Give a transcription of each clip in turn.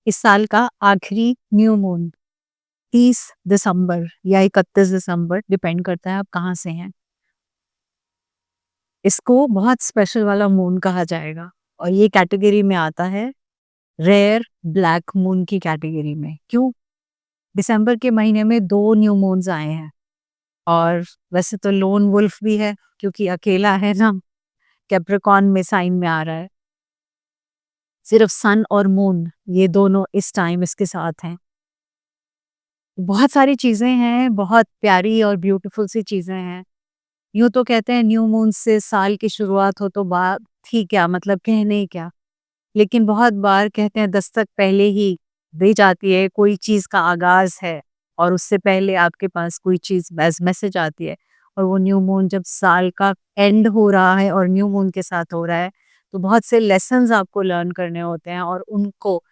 इस साल का आखिरी न्यू मून 30 दिसंबर या 31 दिसंबर डिपेंड करता है आप कहाँ से हैं। इसको बहुत स्पेशल वाला मून कहा जाएगा और ये कैटेगरी में आता है रेयर ब्लैक मून की कैटेगरी में। क्यों? दिसंबर के महीने में 2 न्यू मून्स आए हैं और वैसे तो लोन वुल्फ भी है क्योंकि अकेला है ना, कैप्रिकॉर्न में साइन में आ रहा है। सिर्फ सन और मून ये दोनों इस टाइम इसके साथ हैं। बहुत सारी चीज़ें हैं, बहुत प्यारी और ब्यूटीफुल सी चीज़ें हैं। यूँ तो कहते हैं न्यू मून से साल की शुरुआत हो तो बात ही क्या, मतलब कहने ही क्या। लेकिन बहुत बार कहते हैं दस्तक पहले ही दी जाती है, कोई चीज़ का आगाज़ है और उससे पहले आपके पास कोई चीज़ मैसेज आती है और वो न्यू मून जब साल का एंड हो रहा है और न्यू मून के साथ हो रहा है, तो बहुत से लेसन्स आपको लर्न करने होते हैं और उनको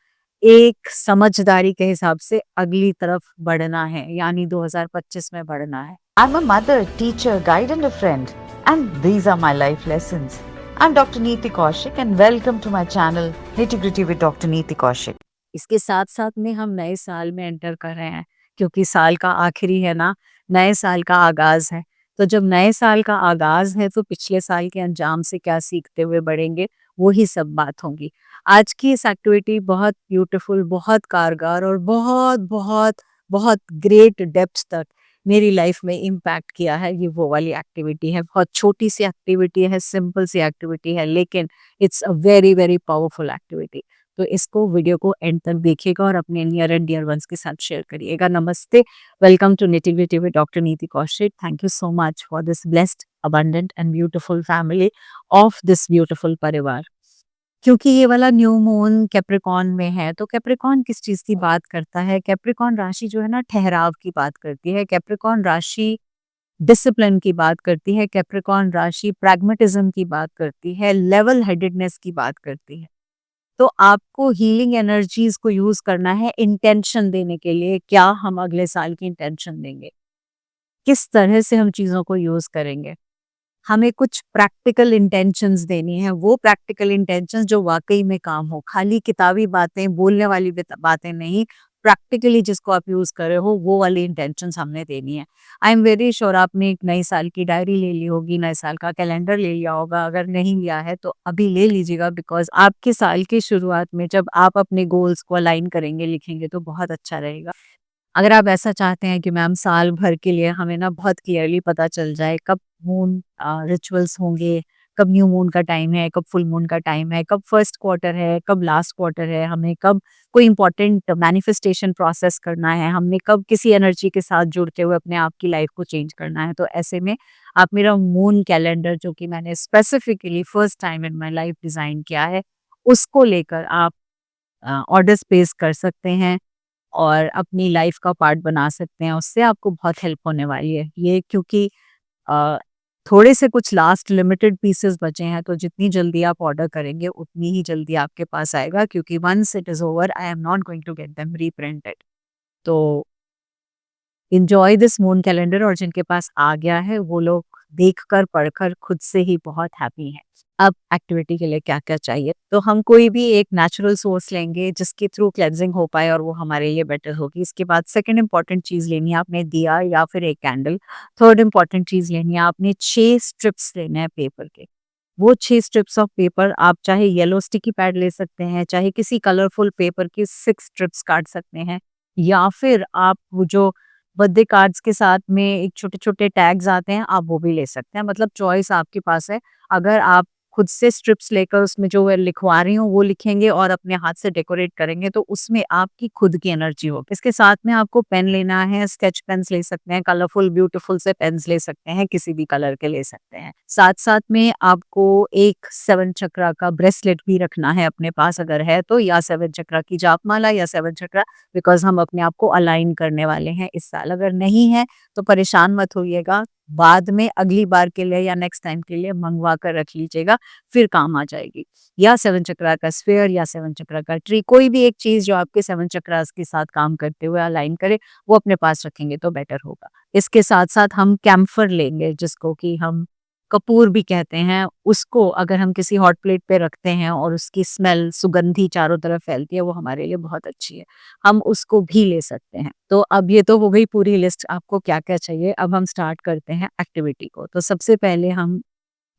एक समझदारी के हिसाब से अगली तरफ बढ़ना है, यानी 2025 में बढ़ना है। I'm a mother, teacher, guide, and a friend, and these are my life lessons. I'm Dr. Neeti Kaushik, and welcome to my channel Nitty Gritty with Dr. Neeti Kaushik. इसके साथ-साथ में हम नए साल में एंटर कर रहे हैं, क्योंकि साल का आखिरी है ना, नए साल का आगाज़ है। तो जब नए साल का आगाज़ है तो पिछले साल के अंजाम से क्या सीखते हुए बढ़ेंगे, वो ही सब बात होंगी। आज की इस एक्टिविटी बहुत ब्यूटीफुल, बहुत कारगर और बहुत ग्रेट डेप्थ तक मेरी लाइफ में इम्पैक्ट किया है, ये वो वाली एक्टिविटी है। बहुत छोटी-सी एक्टिविटी है, सिंपल सी एक्टिविटी है, लेकिन it's a very powerful activity. तो इसको वीडियो को एंड तक देखिएगा और अपने नियर एंड डियर वंस के साथ शेयर करिएगा। नमस्ते, welcome to nitty gritty with doctor Niti Kaushik. Thank you so much for this blessed, abundant and beautiful family of this beautiful परिवार। क्योंकि ये वाला न्यू मून कैप्रिकॉर्न में है, तो कैप्रिकॉर्न किस चीज़ की बात करता है? कैप्रिकॉर्न राशि जो है ना, ठहराव की बात करती है। कैप्रिकॉर्न राशि डिसिप्लिन की बात करती है। कैप्रिकॉर्न राशि प्रैग्मेटिज्म की बात करती है, लेवल हेडेडनेस की बात करती है। तो आपको हीलिंग एनर्जीज को यूज करना है इंटेंशन देने के लिए। क्या हम अगले साल की इंटेंशन देंगे, किस तरह से हम चीजों को यूज करेंगे। हमें कुछ प्रैक्टिकल इंटेंशंस देनी है, वो प्रैक्टिकल इंटेंशंस जो वाकई में काम हो, खाली किताबी बातें, बोलने वाली बातें नहीं। प्रैक्टिकली जिसको आप यूज कर रहे हो वो वाली इंटेंशंस हमने देनी है। आई एम वेरी श्योर आपने एक नई साल की डायरी ले ली होगी, नए साल का कैलेंडर ले लिया होगा। अगर नहीं लिया है तो अभी ले लीजिएगा, बिकॉज आपके साल की शुरुआत में जब आप अपने गोल्स को अलाइन करेंगे, लिखेंगे, तो बहुत अच्छा रहेगा। अगर आप ऐसा चाहते हैं कि मैम साल भर के लिए हमें ना बहुत क्लियरली पता चल जाए कब मून रिचुअल्स होंगे, कब न्यू मून का टाइम है, कब फुल मून का टाइम है, कब फर्स्ट क्वार्टर है, कब लास्ट क्वार्टर है, हमें कब कोई इंपॉर्टेंट मैनिफेस्टेशन प्रोसेस करना है, हमने कब किसी एनर्जी के साथ जुड़ते हुए अपने आप की लाइफ को चेंज करना है, तो ऐसे में आप मेरा मून कैलेंडर जो कि मैंने specifically first time in my life design किया है, उसको लेकर आप ऑर्डर प्लेस कर सकते हैं और अपनी लाइफ का पार्ट बना सकते हैं। उससे आपको बहुत हेल्प होने वाली है ये, क्योंकि अ, थोड़े से कुछ लास्ट लिमिटेड पीसेस बचे हैं, तो जितनी जल्दी आप ऑर्डर करेंगे उतनी ही जल्दी आपके पास आएगा, क्योंकि once it is over I am not going to get them reprinted. तो एन्जॉय दिस मून कैलेंडर, और जिनके पास आ गया है वो लोग देखकर पढ़कर खुद से ही बहुत हैप्पी हैं। अब एक्टिविटी के लिए क्या-क्या चाहिए? तो हम कोई भी एक नेचुरल सोर्स लेंगे जिसके थ्रू क्लेंजिंग हो पाए और वो हमारे लिए बेटर होगी। इसके बाद सेकंड इम्पोर्टेंट चीज़ लेनी है आपने, दिया या फिर एक कैंडल। थर्ड इम्पोर्टेंट चीज़ लेनी है आपने, 6 स्ट्रिप्स लेने हैं पेपर के। वो 6 स्ट्रिप्स ऑफ पेपर आप चाहे येलो स्टिकी पैड ले सकते हैं, चाहे किसी कलरफुल पेपर की 6 स्ट्रिप्स काट सकते हैं, या फिर आप वो जो बर्थडे कार्ड्स के साथ में एक छोटे-छोटे टैग्स आते हैं, आप वो भी ले सकते हैं। मतलब चॉइस आपके पास है। अगर आप खुद से स्ट्रिप्स लेकर उसमें जो मैं लिखवा रही हूँ वो लिखेंगे और अपने हाथ से डेकोरेट करेंगे, तो उसमें आपकी खुद की एनर्जी होगी। इसके साथ में आपको पेन लेना है, स्केच पेन्स ले सकते हैं, कलरफुल ब्यूटीफुल से पेन्स ले सकते हैं, किसी भी कलर के ले सकते हैं। साथ-साथ में आपको एक 7 चक्रा का ब्रेसलेट भी रखना है अपने पास, अगर है तो, या 7 चक्रा की जापमाला या 7 चक्रा, बिकॉज़ हम अपने आप को अलाइन करने वाले हैं इस साल। अगर नहीं है तो परेशान मत होइएगा, बाद में अगली बार के लिए या नेक्स्ट टाइम के लिए मंगवा कर रख लीजिएगा, फिर काम आ जाएगी। या 7 चक्रा का स्फीयर या 7 चक्रा का ट्री, कोई भी एक चीज़ जो आपके 7 चक्रास के साथ काम करते हुए अलाइन करे, वो अपने पास रखेंगे तो बेटर होगा। इसके साथ-साथ हम कैम्फर लेंगे, जिसको कि हम कपूर भी कहते हैं, उसको अगर हम किसी हॉट प्लेट पे रखते हैं और उसकी स्मेल सुगंधी चारों तरफ फैलती है, वो हमारे लिए बहुत अच्छी है। हम उसको भी ले सकते हैं। तो अब ये तो हो गई पूरी लिस्ट, आपको क्या-क्या चाहिए। अब हम स्टार्ट करते हैं एक्टिविटी को। तो सबसे पहले हम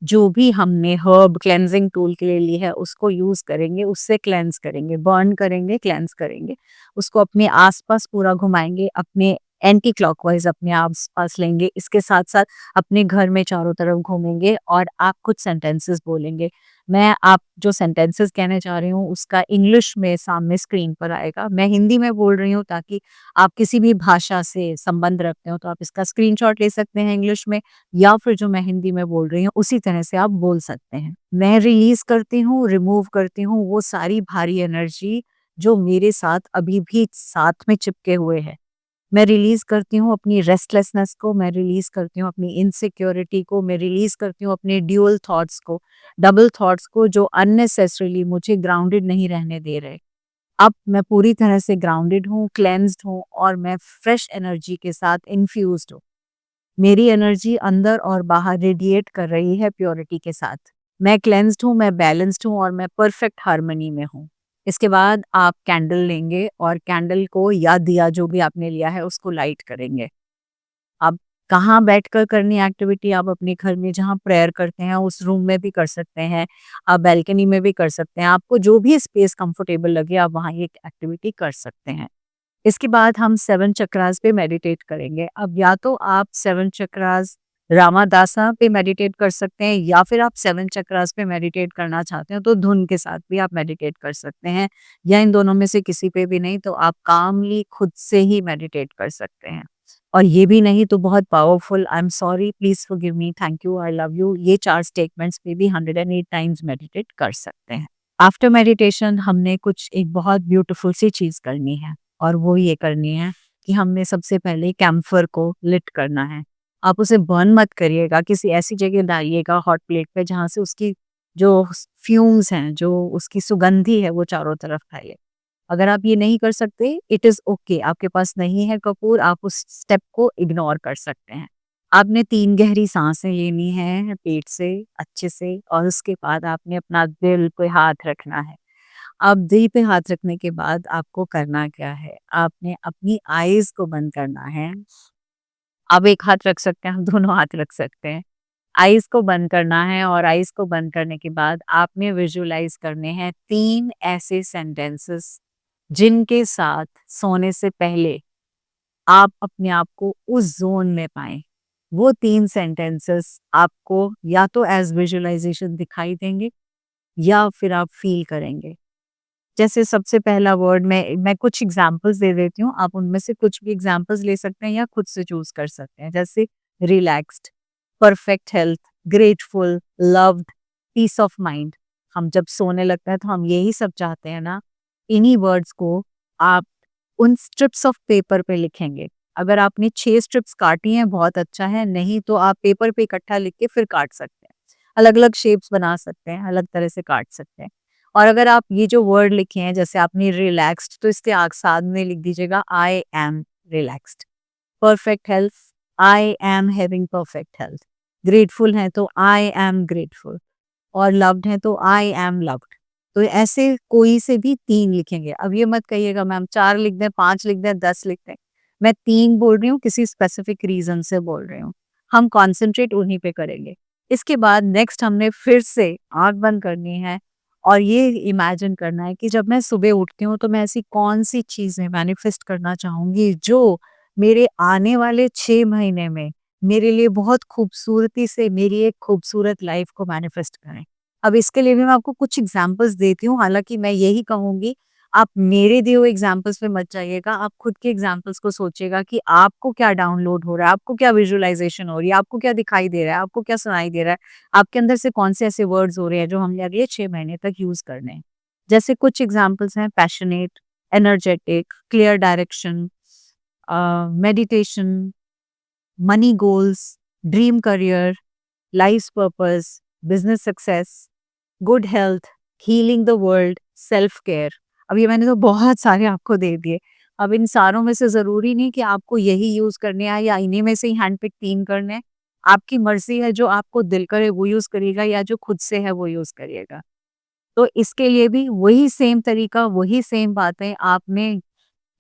जो भी हमने हर्ब क्लेंजिंग टूल के लिए ली है उसको यूज़ करेंगे, उससे क्लेंज़ करेंगे, बर्न करेंगे, क्लेंज़ करेंगे। उसको अपने आस-पास पूरा घुमाएँगे, अपने एंटी क्लॉकवाइज़ अपने आस-पास लेंगे। इसके साथ-साथ अपने घर में चारों तरफ घूमेंगे और आप कुछ सेंटेंसेस बोलेंगे। मैं आप जो सेंटेंसेस कहने जा रही हूँ उसका इंग्लिश में सामने स्क्रीन पर आएगा। मैं हिंदी में बोल रही हूँ ताकि आप किसी भी भाषा से संबंध रखते हो तो आप इसका स्क्रीनशॉट ले सकते हैं इंग्लिश में, या फिर जो मैं हिंदी में बोल रही हूँ उसी तरह से आप बोल सकते हैं। मैं रिलीज़ करती हूँ, रिमूव करती हूँ वो सारी भारी एनर्जी जो मेरे साथ अभी भी साथ में चिपके हुए है। मैं रिलीज़ करती हूँ अपनी रेस्टलेसनेस को, मैं रिलीज़ करती हूँ अपनी इनसिक्योरिटी को, मैं रिलीज़ करती हूँ अपने ड्यूअल थॉट्स को, डबल थॉट्स को जो अननेसेसरीली मुझे ग्राउंडेड नहीं रहने दे रहे। अब मैं पूरी तरह से ग्राउंडेड हूँ, क्लेंस्ड हूँ और मैं फ्रेश एनर्जी के साथ इन्फ्यूज़्ड हूँ। मेरी एनर्जी अंदर और बाहर रेडिएट कर रही है प्योरिटी के साथ। मैं क्लेंस्ड हूँ, मैं बैलेंस्ड हूँ और मैं परफेक्ट हार्मनी में हूँ। इसके बाद आप कैंडल लेंगे और कैंडल को या दिया जो भी आपने लिया है उसको लाइट करेंगे। अब कहाँ बैठकर करनी एक्टिविटी, आप अपने घर में जहाँ प्रेयर करते हैं उस रूम में भी कर सकते हैं, आप बालकनी में भी कर सकते हैं। आपको जो भी स्पेस कंफर्टेबल लगे आप वहाँ ये एक्टिविटी कर सकते हैं। इसके बाद हम 7 चक्रास पे मेडिटेट करेंगे। अब या तो आप 7 चक्रास रामादासा पे मेडिटेट कर सकते हैं या फिर आप 7 चक्रास पे मेडिटेट करना चाहते हैं तो धुन के साथ भी आप मेडिटेट कर सकते हैं, या इन दोनों में से किसी पे भी नहीं तो आप कामली खुद से ही मेडिटेट कर सकते हैं। और ये भी नहीं तो बहुत powerful I am sorry, please forgive me, thank you, I love you, ये 4 स्टेटमेंट्स पे भी 108 टाइम्स मेडिटेट कर सकते हैं। आफ्टर मेडिटेशन हमने कुछ एक बहुत ब्यूटीफुल सी चीज़ करनी है और वो ये करनी है कि हमने सबसे पहले कैम्फर को लिट करना है। आप उसे बर्न मत करिएगा, किसी ऐसी जगह डालिएगा हॉट प्लेट पे जहाँ से उसकी जो फ्यूम्स हैं, जो उसकी सुगंधी है वो चारों तरफ फैले। अगर आप ये नहीं कर सकते इट इज़ ओके, आपके पास नहीं है कपूर, आप उस स्टेप को इग्नोर कर सकते हैं। आपने 3 गहरी साँसें लेनी है पेट से अच्छे से और उसके बाद आपने अपना दिल पे हाथ रखना है। अब दिल पे हाथ रखने के बाद आपको करना क्या है, आपने अपनी आईज़ को बंद करना है। आप एक हाथ रख सकते हैं, हम दोनों हाथ रख सकते हैं। आईज़ को बंद करना है और आईज़ को बंद करने के बाद आपने विजुअलाइज़ करने हैं 3 ऐसे सेंटेंसेस जिनके साथ सोने से पहले आप अपने आप को उस ज़ोन में पाएँ। वो 3 सेंटेंसेस आपको या तो एज़ विजुअलाइज़ेशन दिखाई देंगे या फिर आप फ़ील करेंगे। जैसे सबसे पहला वर्ड मैं कुछ एग्ज़ाम्पल्स दे देती हूँ, आप उनमें से कुछ भी एग्ज़ाम्पल्स ले सकते हैं या खुद से चूज़ कर सकते हैं। जैसे relaxed, perfect health, grateful, loved, peace of mind. हम जब सोने लगते हैं तो हम यही सब चाहते हैं ना, इन्हीं वर्ड्स को आप उन स्ट्रिप्स ऑफ पेपर पे लिखेंगे। अगर आपने 6 स्ट्रिप्स काटी हैं बहुत अच्छा है, नहीं तो आप पेपर पे इकट्ठा लिख के फिर काट सकते हैं। अलग-अलग शेप्स बना सकते हैं, अलग तरह से काट सकते हैं। और अगर आप ये जो वर्ड लिखे हैं जैसे आपने रिलैक्स्ड तो इसके साथ में लिख दीजिएगा I am relaxed. Perfect health, I am having perfect health. Grateful हैं तो आई एम ग्रेटफुल और लव्ड हैं तो आई एम लव्ड। तो ऐसे कोई से भी 3 लिखेंगे। अब ये मत कहिएगा मैम 4 लिख दें, 5 लिख दें, 10 लिख दें। मैं 3 बोल रही हूँ, किसी स्पेसिफिक रीज़न से बोल रही हूँ। हम कॉन्संट्रेट उन्हीं पे करेंगे। इसके बाद नेक्स्ट हमने फिर से आँख बंद करनी है और ये इमेजिन करना है कि जब मैं सुबह उठती हूँ तो मैं ऐसी कौन-सी चीज़ें मैनिफेस्ट करना चाहूँगी जो मेरे आने वाले 6 महीने में मेरे लिए बहुत खूबसूरती से मेरी एक खूबसूरत लाइफ को मैनिफेस्ट करें। अब इसके लिए भी मैं आपको कुछ एग्ज़ाम्पल्स देती हूँ, हालाँकि मैं यही कहूँगी, आप मेरे दिए हुए एग्ज़ाम्पल्स पे मत जाइएगा, आप खुद के एग्ज़ाम्पल्स को सोचिएगा कि आपको क्या डाउनलोड हो रहा है, आपको क्या विजुअलाइज़ेशन हो रही है, आपको क्या दिखाई दे रहा है, आपको क्या सुनाई दे रहा है, आपके अंदर से कौन से ऐसे वर्ड्स हो रहे हैं जो हमने अगले 6 महीने तक यूज़ करने हैं। जैसे कुछ एग्ज़ाम्पल्स हैं passionate, energetic, clear direction, meditation, money goals, dream career, lifes purpose, business success, good health, healing the world, self care. अब ये मैंने तो बहुत सारे आपको दे दिए। अब इन सारों में से ज़रूरी नहीं कि आपको यही यूज़ करने हैं या इन्हीं में से ही हैंड पिक 3 करने हैं। आपकी मर्ज़ी है, जो आपको दिल करे वो यूज़ करिएगा या जो खुद से है वो यूज़ करिएगा। तो इसके लिए भी वही सेम तरीका, वही सेम बातें, आपने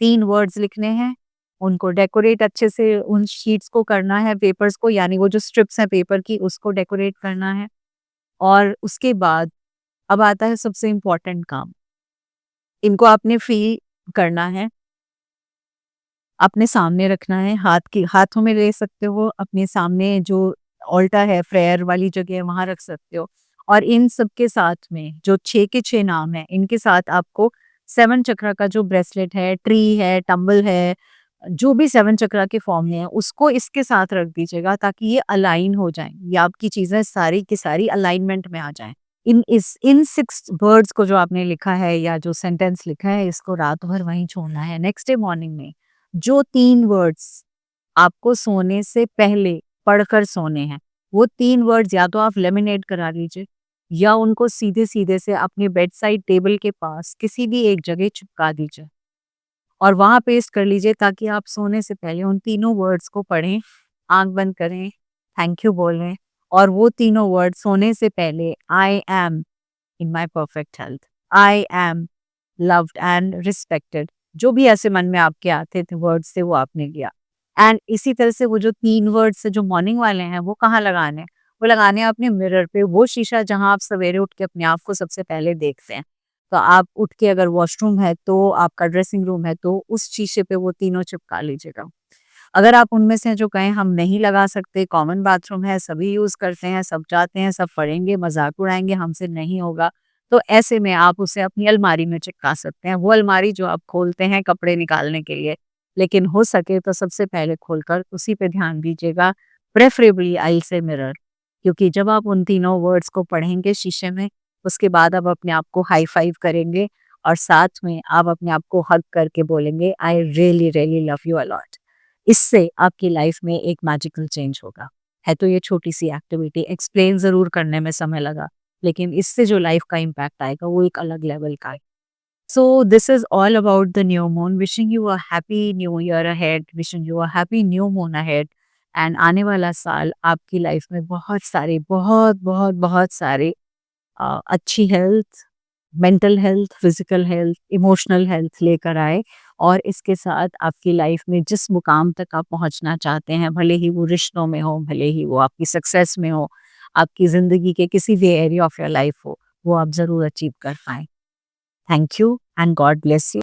3 वर्ड्स लिखने हैं, उनको डेकोरेट अच्छे से उन शीट्स को करना है, पेपर्स को, यानी वो जो स्ट्रिप्स हैं पेपर की उसको डेकोरेट करना है। और उसके बाद अब आता है सबसे इम्पोर्टेंट काम। इनको आपने फ़ील करना है, अपने सामने रखना है, हाथों में ले सकते हो, अपने सामने जो ऑल्टर है, प्रेयर वाली जगह है वहाँ रख सकते हो। और इन सब के साथ में जो 6 के 6 नाम हैं, इनके साथ आपको 7 चक्रा का जो ब्रेसलेट है, ट्री है, टंबल है, जो भी 7 चक्रा के फॉर्म में है, उसको इसके साथ रख दीजिएगा ताकि ये अलाइन हो जाएँ। ये आपकी चीज़ें सारी की सारी अलाइनमेंट में आ जाएँ। इन 6 वर्ड्स को जो आपने लिखा है या जो सेंटेंस लिखा है, इसको रात भर वहीं छोड़ना है। नेक्स्ट डे मॉर्निंग में जो 3 वर्ड्स आपको सोने से पहले पढ़कर सोने हैं, वो 3 वर्ड्स या तो आप लेमिनेट करा लीजिए या उनको सीधे-सीधे से अपने बेड साइड टेबल के पास किसी भी एक जगह चिपका दीजिए और वहाँ पेस्ट कर लीजिए ताकि आप सोने से पहले उन तीनों वर्ड्स को पढ़ें, आँख बंद करें, थैंक यू बोलें और वो तीनों वर्ड सोने से पहले I am in my perfect health, I am loved and respected, जो भी ऐसे मन में आपके आते थे वर्ड्स थे वो आपने लिया। एंड इसी तरह से वो जो 3 वर्ड्स है जो मॉर्निंग वाले हैं वो कहाँ लगाने हैं? वो लगाने हैं अपने मिरर पे, वो शीशा जहाँ आप सवेरे उठ के अपने आप को सबसे पहले देखते हैं। तो आप उठ के अगर वॉशरूम है तो आपका ड्रेसिंग रूम है तो उस शीशे पे वो तीनों चिपका लीजिएगा। अगर आप उनमें से जो कहें हम नहीं लगा सकते, कॉमन बाथरूम है, सभी यूज़ करते हैं, सब जाते हैं, सब पढ़ेंगे, मज़ाक उड़ाएँगे, हमसे नहीं होगा, तो ऐसे में आप उसे अपनी अलमारी में चिपका सकते हैं। वो अलमारी जो आप खोलते हैं कपड़े निकालने के लिए, लेकिन हो सके तो सबसे पहले खोलकर उसी पे ध्यान दीजिएगा, प्रेफ़रेबली आई से मिरर, क्योंकि जब आप उन तीनों वर्ड्स को पढ़ेंगे शीशे में, उसके बाद आप अपने आप को हाई फ़ाइव करेंगे और साथ में आप अपने आप को हग करके बोलेंगे, I really, really love you a lot. इससे आपकी लाइफ में एक मैजिकल चेंज होगा। है तो ये छोटी-सी एक्टिविटी, एक्सप्लेन ज़रूर करने में समय लगा, लेकिन इससे जो लाइफ का इम्पैक्ट आएगा वो एक अलग लेवल का है। So this is all about the new moon, wishing you a happy new year ahead, wishing you a happy new moon ahead and आने वाला साल आपकी लाइफ में बहुत सारे, बहुत, बहुत, बहुत सारे अच्छी health, mental health, physical health, emotional health लेकर आए और इसके साथ आपकी लाइफ में जिस मुकाम तक आप पहुंचना चाहते हैं, भले ही वो रिश्तों में हो, भले ही वो आपकी सक्सेस में हो, आपकी ज़िंदगी के किसी भी एरिया ऑफ योर लाइफ हो, वो आप ज़रूर अचीव कर पाएँ। Thank you and God bless you.